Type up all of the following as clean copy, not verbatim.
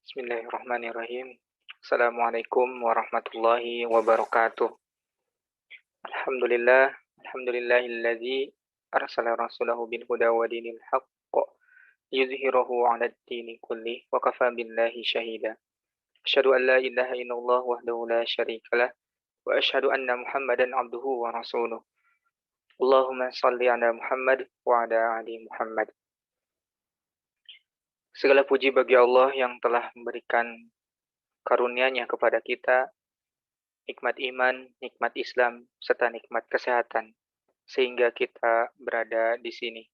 Bismillahirrahmanirrahim. Assalamualaikum warahmatullahi wabarakatuh. Alhamdulillah, alhamdulillahilladzi arsala rasulahu bil huda wa dinil haqq yuzhirahu 'alad dini kullih wa kafa billahi syahida. Asyhadu an la ilaha illallah wahdahu la syarikalah wa asyhadu anna Muhammadan 'abduhu wa rasuluh. Allahumma shalli 'ala Muhammad wa 'ala ali Muhammad. Segala puji bagi Allah yang telah memberikan karunia-Nya kepada kita, nikmat iman, nikmat Islam, serta nikmat kesehatan, sehingga kita berada di sini.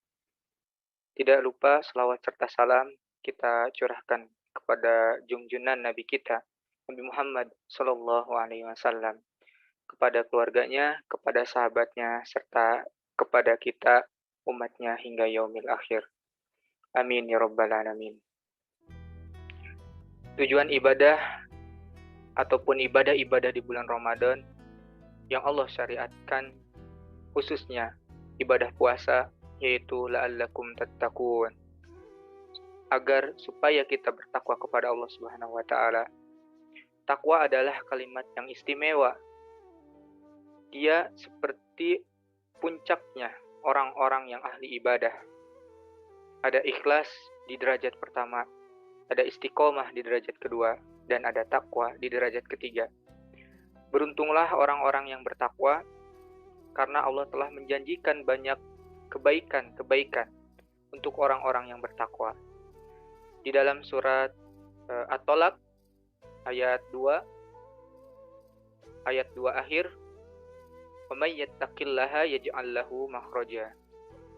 Tidak lupa selawat serta salam kita curahkan kepada junjunan Nabi kita, Nabi Muhammad Sallallahu Alaihi Wasallam, kepada keluarganya, kepada sahabatnya, serta kepada kita umatnya hingga yaumil akhir. Amin ya rabbal alamin. Tujuan ibadah ataupun ibadah-ibadah di bulan Ramadan yang Allah syariatkan, khususnya ibadah puasa, yaitu la'allakum tattaqun, agar supaya kita bertakwa kepada Allah Subhanahu wa taala. Takwa adalah kalimat yang istimewa. Dia seperti puncaknya orang-orang yang ahli ibadah. Ada ikhlas di derajat pertama, ada istiqomah di derajat kedua, dan ada takwa di derajat ketiga. Beruntunglah orang-orang yang bertakwa, karena Allah telah menjanjikan banyak kebaikan-kebaikan untuk orang-orang yang bertakwa. Di dalam surat At-Tolak ayat 2 akhir, وَمَن يَتَّقِ اللَّهَ يَجْعَل لَّهُ مَخْرَجًا.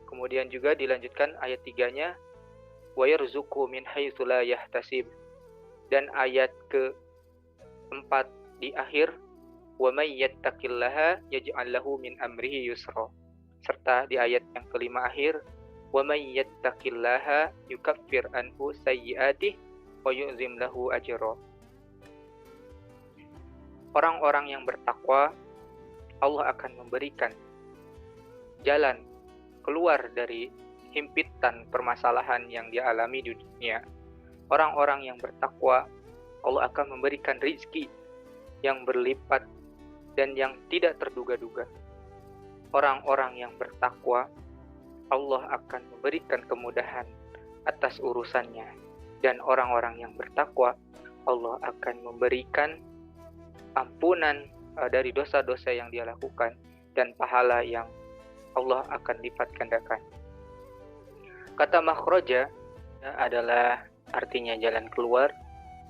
Kemudian juga dilanjutkan ayat 3-nya, وَيَرْزُقْهُ مِنْ حَيْثُ لَا يَحْتَسِبُ. Dan ayat ke-4 di akhir, وَمَن يَتَّقِ اللَّهَ يَجْعَل لَّهُ مِنْ أَمْرِهِ يُسْرًا. Serta di ayat yang ke-5 akhir, وَمَن يَتَّقِ اللَّهَ يُكَفِّرْ عَنْهُ سَيِّئَاتِهِ وَيُعْظِمْ لَهُ أَجْرًا. Orang-orang yang bertakwa, Allah akan memberikan jalan keluar dari himpitan permasalahan yang dia alami di dunia. Orang-orang yang bertakwa, Allah akan memberikan rizki yang berlipat dan yang tidak terduga-duga. Orang-orang yang bertakwa, Allah akan memberikan kemudahan atas urusannya. Dan orang-orang yang bertakwa, Allah akan memberikan ampunan dari dosa-dosa yang dia lakukan dan pahala yang Allah akan lipat gandakan. Kata makhraja adalah artinya jalan keluar,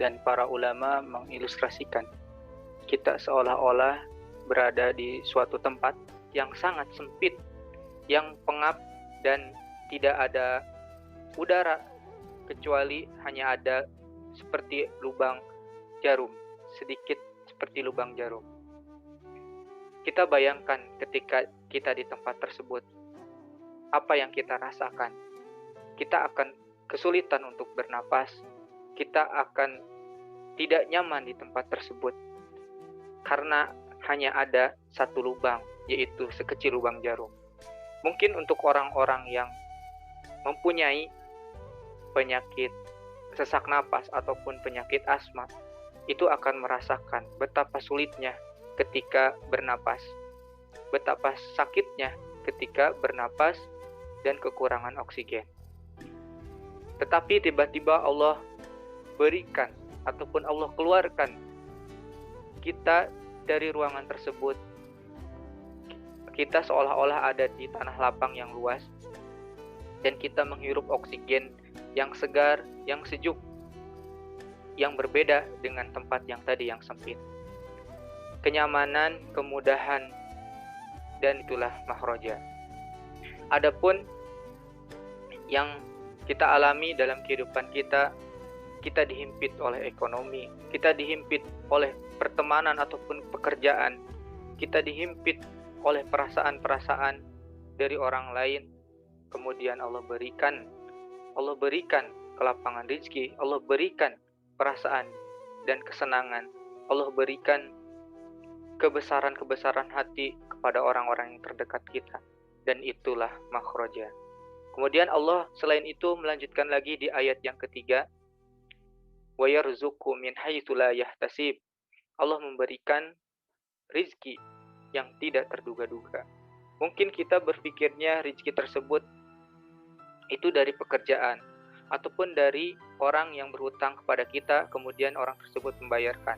dan para ulama mengilustrasikan kita seolah-olah berada di suatu tempat yang sangat sempit, yang pengap dan tidak ada udara, kecuali hanya ada seperti lubang jarum, sedikit seperti lubang jarum. Kita bayangkan ketika kita di tempat tersebut, apa yang kita rasakan? Kita akan kesulitan untuk bernapas, kita akan tidak nyaman di tempat tersebut, karena hanya ada satu lubang, yaitu sekecil lubang jarum. Mungkin untuk orang-orang yang mempunyai penyakit sesak napas ataupun penyakit asma, itu akan merasakan betapa sulitnya ketika bernapas, betapa sakitnya ketika bernapas dan kekurangan oksigen. Tetapi tiba-tiba Allah berikan ataupun Allah keluarkan kita dari ruangan tersebut. Kita seolah-olah ada di tanah lapang yang luas, dan kita menghirup oksigen yang segar, yang sejuk, yang berbeda dengan tempat yang tadi yang sempit. Kenyamanan, kemudahan, dan itulah makhraja. Adapun yang kita alami dalam kehidupan kita, kita dihimpit oleh ekonomi, kita dihimpit oleh pertemanan ataupun pekerjaan, kita dihimpit oleh perasaan-perasaan dari orang lain. Kemudian Allah berikan kelapangan rezeki, Allah berikan perasaan dan kesenangan, Allah berikan kebesaran-kebesaran hati kepada orang-orang yang terdekat kita, dan itulah makhraja. Kemudian Allah selain itu melanjutkan lagi di ayat yang ketiga, wa yarzuqhu min haitsu la yahtasib. Allah memberikan rizki yang tidak terduga-duga. Mungkin kita berpikirnya rizki tersebut itu dari pekerjaan ataupun dari orang yang berhutang kepada kita, kemudian orang tersebut membayarkan,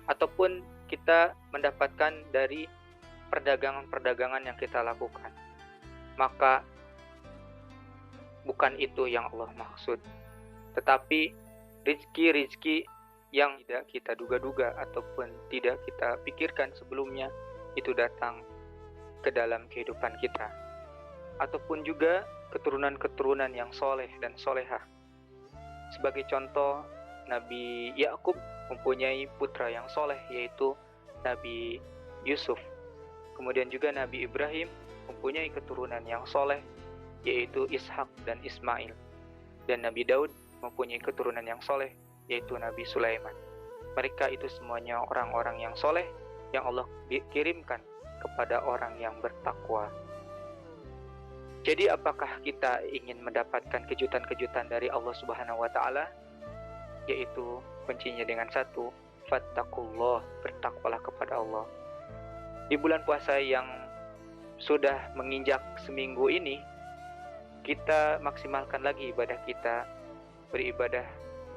ataupun kita mendapatkan dari perdagangan-perdagangan yang kita lakukan. Maka bukan itu yang Allah maksud, tetapi rizki-rizki yang tidak kita duga-duga ataupun tidak kita pikirkan sebelumnya itu datang ke dalam kehidupan kita. Ataupun juga keturunan-keturunan yang soleh dan solehah. Sebagai contoh, Nabi Yakub mempunyai putra yang soleh, yaitu Nabi Yusuf. Kemudian juga Nabi Ibrahim mempunyai keturunan yang soleh, yaitu Ishak dan Ismail. Dan Nabi Daud mempunyai keturunan yang soleh, yaitu Nabi Sulaiman. Mereka itu semuanya orang-orang yang soleh yang Allah kirimkan kepada orang yang bertakwa. Jadi apakah kita ingin mendapatkan kejutan-kejutan dari Allah Subhanahu wa taala? Yaitu kuncinya dengan satu, fattaqullah, bertakwalah kepada Allah. Di bulan puasa yang sudah menginjak seminggu ini, kita maksimalkan lagi ibadah kita, beribadah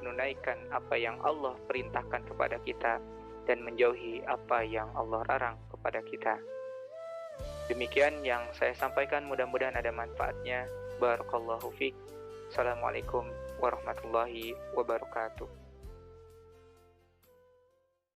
menunaikan apa yang Allah perintahkan kepada kita dan menjauhi apa yang Allah larang kepada kita. Demikian yang saya sampaikan, mudah-mudahan ada manfaatnya. Barakallahu fiik. Assalamualaikum warahmatullahi wabarakatuh.